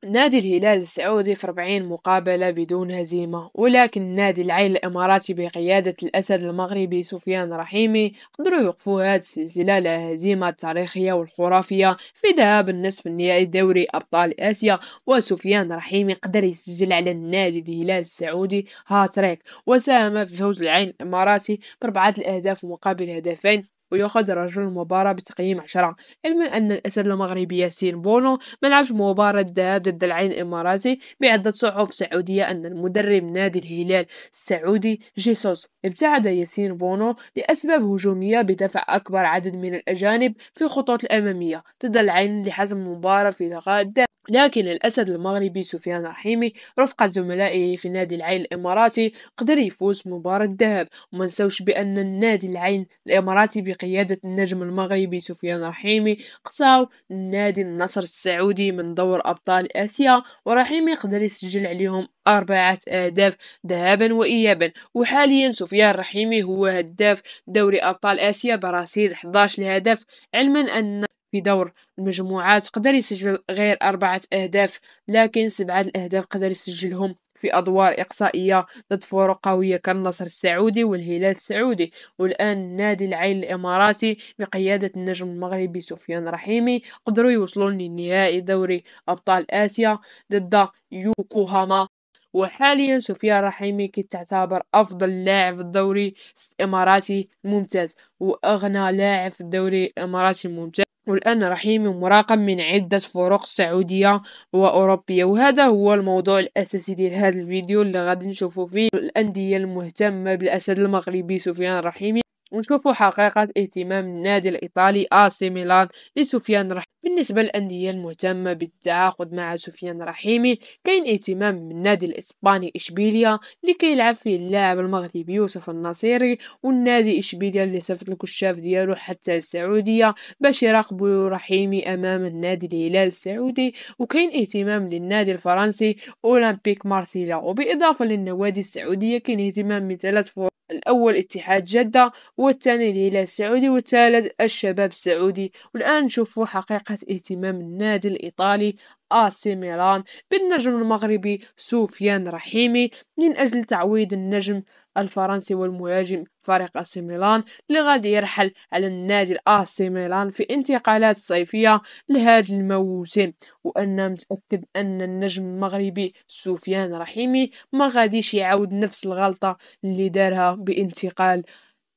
نادي الهلال السعودي في 40 مقابلة بدون هزيمة، ولكن نادي العين الإماراتي بقيادة الأسد المغربي سفيان رحيمي قدروا يوقفوا هذه السلسلة الهزيمة التاريخية والخرافية في ذهاب النصف النهائي دوري أبطال آسيا. وسفيان رحيمي قدر يسجل على النادي الهلال السعودي هاتريك، وساهم في فوز العين الإماراتي بأربعة الأهداف مقابل هدفين، ويأخذ رجل المباراة بتقييم 10، علما أن الأسد المغربي ياسين بونو ما لعبش مباراة الذهاب ضد العين الإماراتي بعدة صحف سعودية. أن المدرب نادي الهلال السعودي جيسوس ابتعد ياسين بونو لأسباب هجومية بدفع أكبر عدد من الأجانب في الخطوط الأمامية ضد العين لحسم المباراة في لقاء الذهاب. لكن الأسد المغربي سفيان رحيمي رفقة زملائه في نادي العين الإماراتي قدر يفوز مباراة الذهاب. وما نسوش بأن النادي العين الإماراتي بقيادة النجم المغربي سفيان رحيمي قصاو نادي النصر السعودي من دور أبطال آسيا، ورحيمي قدر يسجل عليهم 4 أهداف ذهابا وإيابا. وحاليا سفيان رحيمي هو هداف دوري أبطال آسيا برصيد 11 هدف، علما أن في دور المجموعات قدر يسجل غير 4 أهداف، لكن 7 الأهداف قدر يسجلهم في أدوار إقصائية ضد فرق قوية كالنصر السعودي والهلال السعودي. والآن نادي العين الإماراتي بقيادة النجم المغربي سفيان رحيمي قدروا يوصلون لنهائي دوري أبطال آسيا ضد يوكوهاما. وحاليا سفيان رحيمي كي تعتبر أفضل لاعب في الدوري الإماراتي الممتاز وأغنى لاعب في الدوري الإماراتي الممتاز. والآن رحيمي مراقب من عدة فرق سعودية وأوروبية. وهذا هو الموضوع الأساسي ديال هذا الفيديو اللي غادي نشوفو فيه الأندية المهتمة بالأسد المغربي سفيان رحيمي، ونشوفوا حقيقة اهتمام النادي الإيطالي آسي ميلان لسفيان رحيمي. بالنسبة للأندية المهتمة بالتعاقد مع سفيان رحيمي، كاين اهتمام من النادي الإسباني إشبيليا لكي يلعب فيه اللاعب المغربي يوسف النصيري، والنادي إشبيليا اللي صيفط الكشاف ديالو حتى السعودية باش يراقبوا رحيمي أمام النادي الهلال السعودي. وكاين اهتمام للنادي الفرنسي أولمبيك مارسيليا، وبإضافة للنوادي السعودية كاين اهتمام من 3 فرق: الأول اتحاد جدة، والثاني الهلال السعودي، والثالث الشباب السعودي. والآن نشوفوا حقيقة اهتمام النادي الإيطالي آسي ميلان بالنجم المغربي سفيان رحيمي من أجل تعويض النجم الفرنسي والمهاجم فريق آسي ميلان اللي غادي يرحل على النادي الآسي ميلان في انتقالات صيفية لهذا الموسم. وأنا متأكد أن النجم المغربي سفيان رحيمي ما غاديش يعاود نفس الغلطة اللي دارها بانتقال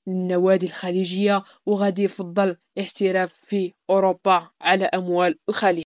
للنوادي الخليجية، وغادي يفضل احتراف في أوروبا على أموال الخليج.